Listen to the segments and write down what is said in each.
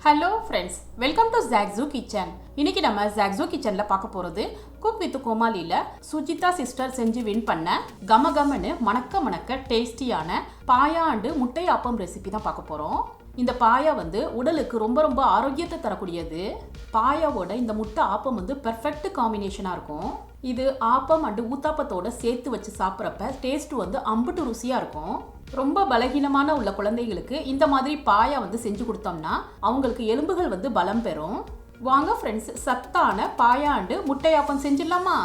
Hello friends, welcome to Jaxo kitchen. இன்னைக்கு நம்ம Jaxo கிச்சனில் பார்க்க போகிறது குக் வித் கோமாளியில் சுஜிதா சிஸ்டர் செஞ்சு வின் பண்ண கமகமன்னு மணக்க மணக்க டேஸ்டியான பாயா அண்டு முட்டை ஆப்பம் ரெசிபி தான் பார்க்க போகிறோம். இந்த பாயா உடலுக்கு ரொம்ப ரொம்ப ஆரோக்கியத்தை தரக்கூடியது. பாயாவோட இந்த முட்டை ஆப்பம் பெர்ஃபெக்ட் காம்பினேஷனாக இருக்கும். இது ஆப்பம் அண்டு ஊத்தாப்பத்தோட சேர்த்து வச்சு சாப்பிட்றப்ப டேஸ்ட் அம்புட்டு ருசியாக இருக்கும். ரொம்ப பலகீனமான உள்ள குழந்தைகளுக்கு இந்த மாதிரி பாயா செஞ்சு கொடுத்தோம்னா அவங்களுக்கு எலும்புகள் பலம் பெறும். வாங்க ஃப்ரெண்ட்ஸ், சத்தான பாயா அண்டு முட்டையாப்பம் செஞ்சிடலாமா?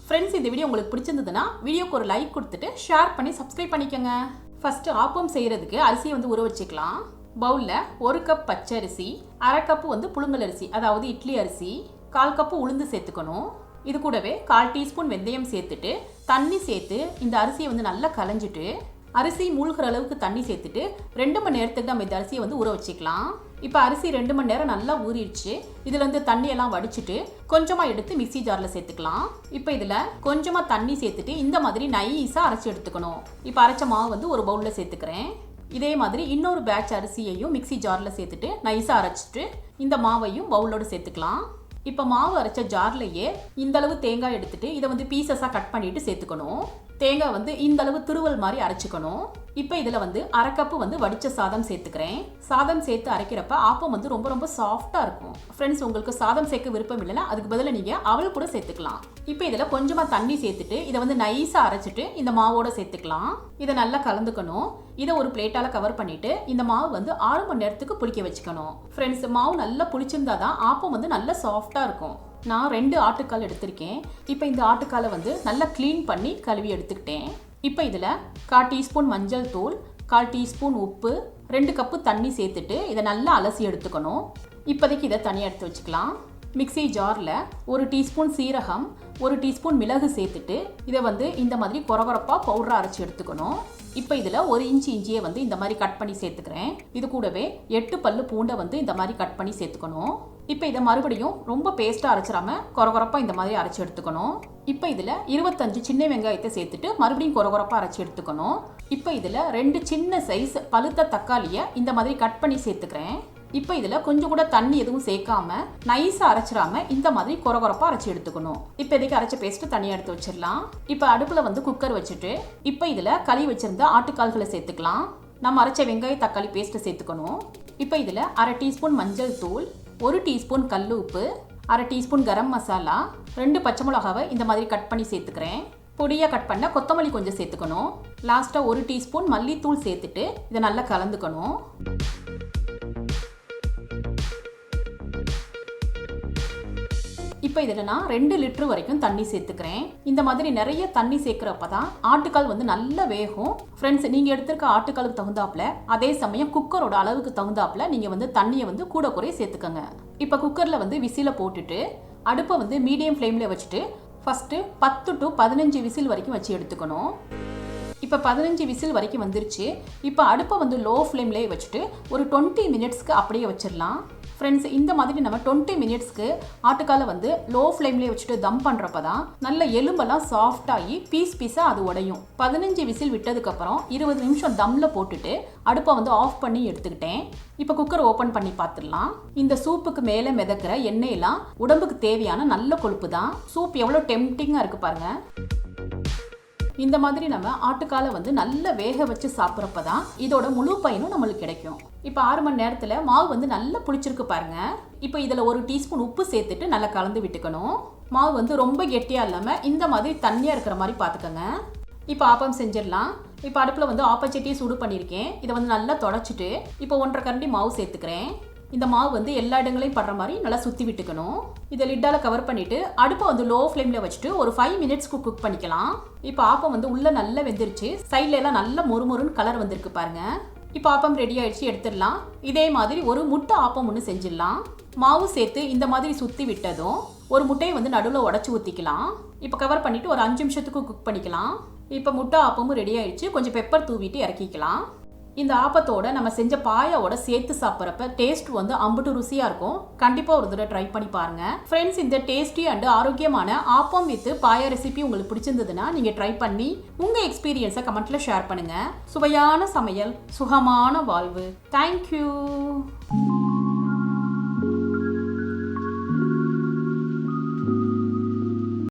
ஃப்ரெண்ட்ஸ், இந்த வீடியோ உங்களுக்கு பிடிச்சிருந்ததுன்னா வீடியோக்கு ஒரு லைக் கொடுத்துட்டு ஷேர் பண்ணி சப்ஸ்கிரைப் பண்ணிக்கோங்க. ஃபர்ஸ்ட் ஆப்பம் செய்யறதுக்கு அரிசியை ஊற வச்சுக்கலாம். பவுலில் 1 கப் பச்சரிசி, 1/2 கப்பு புழுங்கல் அரிசி அதாவது இட்லி அரிசி, 1/4 கப்பு உளுந்து சேர்த்துக்கணும். இது கூடவே 1/4 டீஸ்பூன் வெந்தயம் சேர்த்துட்டு தண்ணி சேர்த்து இந்த அரிசியை நல்லா கலைஞ்சிட்டு அரிசி மூழ்கிற அளவுக்கு தண்ணி சேர்த்துட்டு 2 மணி நேரத்துக்கு நம்ம இந்த அரிசியை ஊற வச்சுக்கலாம். இப்போ அரிசி 2 மணி நேரம் நல்லா ஊறிடுச்சு. இதுல தண்ணியெல்லாம் வடிச்சிட்டு கொஞ்சமாக எடுத்து மிக்சி ஜாரில் சேர்த்துக்கலாம். இப்போ இதில் கொஞ்சமாக தண்ணி சேர்த்துட்டு இந்த மாதிரி நைஸாக அரைச்சி எடுத்துக்கணும். இப்போ அரைச்ச மாவு ஒரு பவுலில் சேர்த்துக்கிறேன். இதே மாதிரி இன்னொரு பேட்ச் அரிசியையும் மிக்சி ஜாரில் சேர்த்துட்டு நைஸாக அரைச்சிட்டு இந்த மாவையும் பவுலோடு சேர்த்துக்கலாம். இப்போ மாவு அரைச்ச ஜார்லையே இந்த அளவு தேங்காய் எடுத்துட்டு இதை பீசஸாக கட் பண்ணிட்டு சேர்த்துக்கணும். தேங்காய் இந்த அளவு துருவல் மாதிரி அரைச்சிக்கணும். இப்போ இதில் 1/2 கப்பு வடிச்ச சாதம் சேர்த்துக்கிறேன். சாதம் சேர்த்து அரைக்கிறப்ப ஆப்பம் ரொம்ப ரொம்ப சாஃப்டாக இருக்கும். ஃப்ரெண்ட்ஸ், உங்களுக்கு சாதம் சேர்க்க விருப்பம் இல்லைன்னா அதுக்கு பதிலாக நீங்கள் அவல் கூட சேர்த்துக்கலாம். இப்போ இதில் கொஞ்சமாக தண்ணி சேர்த்துட்டு இதை நைஸாக அரைச்சிட்டு இந்த மாவோட சேர்த்துக்கலாம். இதை நல்லா கலந்துக்கணும். இதை ஒரு பிளேட்டால் கவர் பண்ணிட்டு இந்த மாவு 6 மணி நேரத்துக்கு புளிக்க வச்சுக்கணும். ஃப்ரெண்ட்ஸ், மாவு நல்லா புளிச்சிருந்தா தான் ஆப்பம் நல்லா சாஃப்டாக இருக்கும். நான் 2 ஆட்டுக்கால் எடுத்திருக்கேன். இப்போ இந்த ஆட்டுக்காலை நல்லா க்ளீன் பண்ணி கழுவி எடுத்துக்கிட்டேன். இப்போ இதில் 1/4 டீஸ்பூன் மஞ்சள் தூள், 1/4 டீஸ்பூன் உப்பு, 2 கப்பு தண்ணி சேர்த்துட்டு இதை நல்லா அலசி எடுத்துக்கணும். இப்போதைக்கு இதை தனியாக எடுத்து வச்சுக்கலாம். மிக்சி ஜாரில் 1 டீஸ்பூன் சீரகம், 1 டீஸ்பூன் மிளகு சேர்த்துட்டு இதை இந்த மாதிரி கொரகொரப்பாக பவுடராக அரைச்சி எடுத்துக்கணும். இப்போ இதில் 1 இன்ச்சு இஞ்சியை இந்த மாதிரி கட் பண்ணி சேர்த்துக்கிறேன். இது கூடவே 8 பல்லு பூண்டை இந்த மாதிரி கட் பண்ணி சேர்த்துக்கணும். இப்போ இதை மறுபடியும் ரொம்ப பேஸ்ட்டாக அரைச்சிடாம கொரகொரப்பாக இந்த மாதிரி அரைச்சி எடுத்துக்கணும். இப்போ இதில் 25 சின்ன வெங்காயத்தை சேர்த்துட்டு மறுபடியும் கொரகொரப்பாக அரைச்சி எடுத்துக்கணும். இப்போ இதில் 2 சின்ன சைஸ் பழுத்த தக்காளியை இந்த மாதிரி கட் பண்ணி சேர்த்துக்கிறேன். இப்போ இதில் கொஞ்சம் கூட தண்ணி எதுவும் சேர்க்காம நைஸாக அரைச்சிடாம இந்த மாதிரி கொரகொரப்பாக அரைச்சி எடுத்துக்கணும். இப்போ இதுக்கு அரைச்ச பேஸ்ட்டு தனியாக எடுத்து வச்சிடலாம். இப்போ அடுப்பில் குக்கர் வச்சுட்டு இப்போ இதில் கழுவி வச்சிருந்த ஆட்டுக்கால்களை சேர்த்துக்கலாம். நம்ம அரைச்ச வெங்காய தக்காளி பேஸ்ட்டை சேர்த்துக்கணும். இப்போ இதில் 1/2 டீஸ்பூன் மஞ்சள் தூள், 1 டீஸ்பூன் கல் உப்பு, 1/2 டீஸ்பூன் கரம் மசாலா, 2 பச்சை மிளகாவை இந்த மாதிரி கட் பண்ணி சேர்த்துக்கிறேன். பொடியாக கட் பண்ண கொத்தமல்லி கொஞ்சம் சேர்த்துக்கணும். லாஸ்ட்டாக 1 டீஸ்பூன் மல்லித்தூள் சேர்த்துட்டு இதை நல்லா கலந்துக்கணும். இப்போ இதில் நான் 2 லிட்டர் வரைக்கும் தண்ணி சேர்த்துக்கிறேன். இந்த மாதிரி நிறைய தண்ணி சேர்க்குறப்ப தான் ஆட்டுக்கால் நல்லா வேகும். ஃப்ரெண்ட்ஸ், நீங்கள் எடுத்திருக்க ஆட்டுக்காலுக்கு தகுந்தாப்புல அதே சமயம் குக்கரோட அளவுக்கு தகுந்தாப்புல நீங்கள் தண்ணியை கூட குறைய சேர்த்துக்கோங்க. இப்போ குக்கரில் விசிலை போட்டுட்டு அடுப்பை மீடியம் ஃப்ளேமில் வச்சுட்டு ஃபஸ்ட்டு 10 to 15 விசில் வரைக்கும் வச்சு எடுத்துக்கணும். இப்போ 15 விசில் வரைக்கும் வந்துருச்சு. இப்போ அடுப்பை லோ ஃப்ளேம்லேயே வச்சுட்டு ஒரு 20 மினிட்ஸ்க்கு அப்படியே வச்சிடலாம். ஃப்ரெண்ட்ஸ், இந்த மாதிரி நம்ம 20 மினிட்ஸ்க்கு ஆட்டுக்காலை லோ ஃப்ளேம்லேயே வச்சுட்டு தம் பண்ணுறப்ப தான் நல்ல எலும்பெல்லாம் சாஃப்டாகி பீஸாக அது உடையும். 15 விசில் விட்டதுக்கப்புறம் 20 நிமிஷம் தம்மில் போட்டுட்டு அடுப்பை ஆஃப் பண்ணி எடுத்துக்கிட்டேன். இப்போ குக்கர் ஓப்பன் பண்ணி பார்த்துடலாம். இந்த சூப்புக்கு மேலே மிதக்கிற எண்ணெயெல்லாம் உடம்புக்கு தேவையான நல்ல கொழுப்பு தான். சூப் எவ்வளோ டெம்ப்டிங்காக இருக்குது பாருங்கள். இந்த மாதிரி நம்ம ஆட்டுக்காலை நல்லா வேக வச்சு சாப்பிட்றப்ப தான் இதோட முழு பயனும் நம்மளுக்கு கிடைக்கும். இப்போ 6 மணி நேரத்தில் மாவு நல்லா புளிச்சிருக்கு பாருங்க. இப்போ இதில் 1 டீஸ்பூன் உப்பு சேர்த்துட்டு நல்லா கலந்து விட்டுக்கணும். மாவு ரொம்ப கெட்டியாக இல்லாமல் இந்த மாதிரி தண்ணியாக இருக்கிற மாதிரி பார்த்துக்கோங்க. இப்போ ஆப்பம் செஞ்சிடலாம். இப்போ அடுப்பில் ஆப்பச்சட்டியை சூடு பண்ணியிருக்கேன். இதை நல்லா தொடச்சிட்டு இப்போ 1/2 கரண்டி மாவு சேர்த்துக்கிறேன். இந்த மாவு எல்லா இடங்களையும் படுற மாதிரி நல்லா சுற்றி விட்டுக்கணும். இதை லிட்டால் கவர் பண்ணிவிட்டு அடுப்பை லோ ஃப்ளேமில் வச்சுட்டு ஒரு 5 மினிட்ஸ்க்கு குக் பண்ணிக்கலாம். இப்போ ஆப்பம் உள்ளே நல்லா வெந்துருச்சு. சைடில் எல்லாம் நல்ல மொறுமொறுன்னு கலர் வந்திருக்கு பாருங்கள். இப்போ ஆப்பம் ரெடி ஆகிடுச்சு, எடுத்துடலாம். இதே மாதிரி ஒரு முட்டை ஆப்பம் ஒன்று செஞ்சிடலாம். மாவு சேர்த்து இந்த மாதிரி சுற்றி விட்டதும் ஒரு முட்டையை நடுவில் உடச்சி ஊற்றிக்கலாம். இப்போ கவர் பண்ணிவிட்டு ஒரு 5 நிமிஷத்துக்கு குக் பண்ணிக்கலாம். இப்போ முட்டை ஆப்பமும் ரெடி ஆகிடுச்சு. கொஞ்சம் பெப்பர் தூவிட்டு இறக்கிக்கலாம். இந்த ஆப்பத்தோட நம்ம செஞ்ச பாயாவோட சேர்த்து சாப்பிட்றப்ப டேஸ்ட் அம்புட்டு ருசியாக இருக்கும். கண்டிப்பாக ஒரு தடவை ட்ரை பண்ணி பாருங்க. ஃப்ரெண்ட்ஸ், இந்த டேஸ்டி அண்ட் ஆரோக்கியமான ஆப்பம் வித் பாயா ரெசிபி உங்களுக்கு பிடிச்சிருந்ததுன்னா நீங்கள் ட்ரை பண்ணி உங்கள் எக்ஸ்பீரியன்ஸை கமெண்ட்டில் ஷேர் பண்ணுங்கள். சுவையான சமையல், சுகமான வாழ்வு. தேங்க்யூ.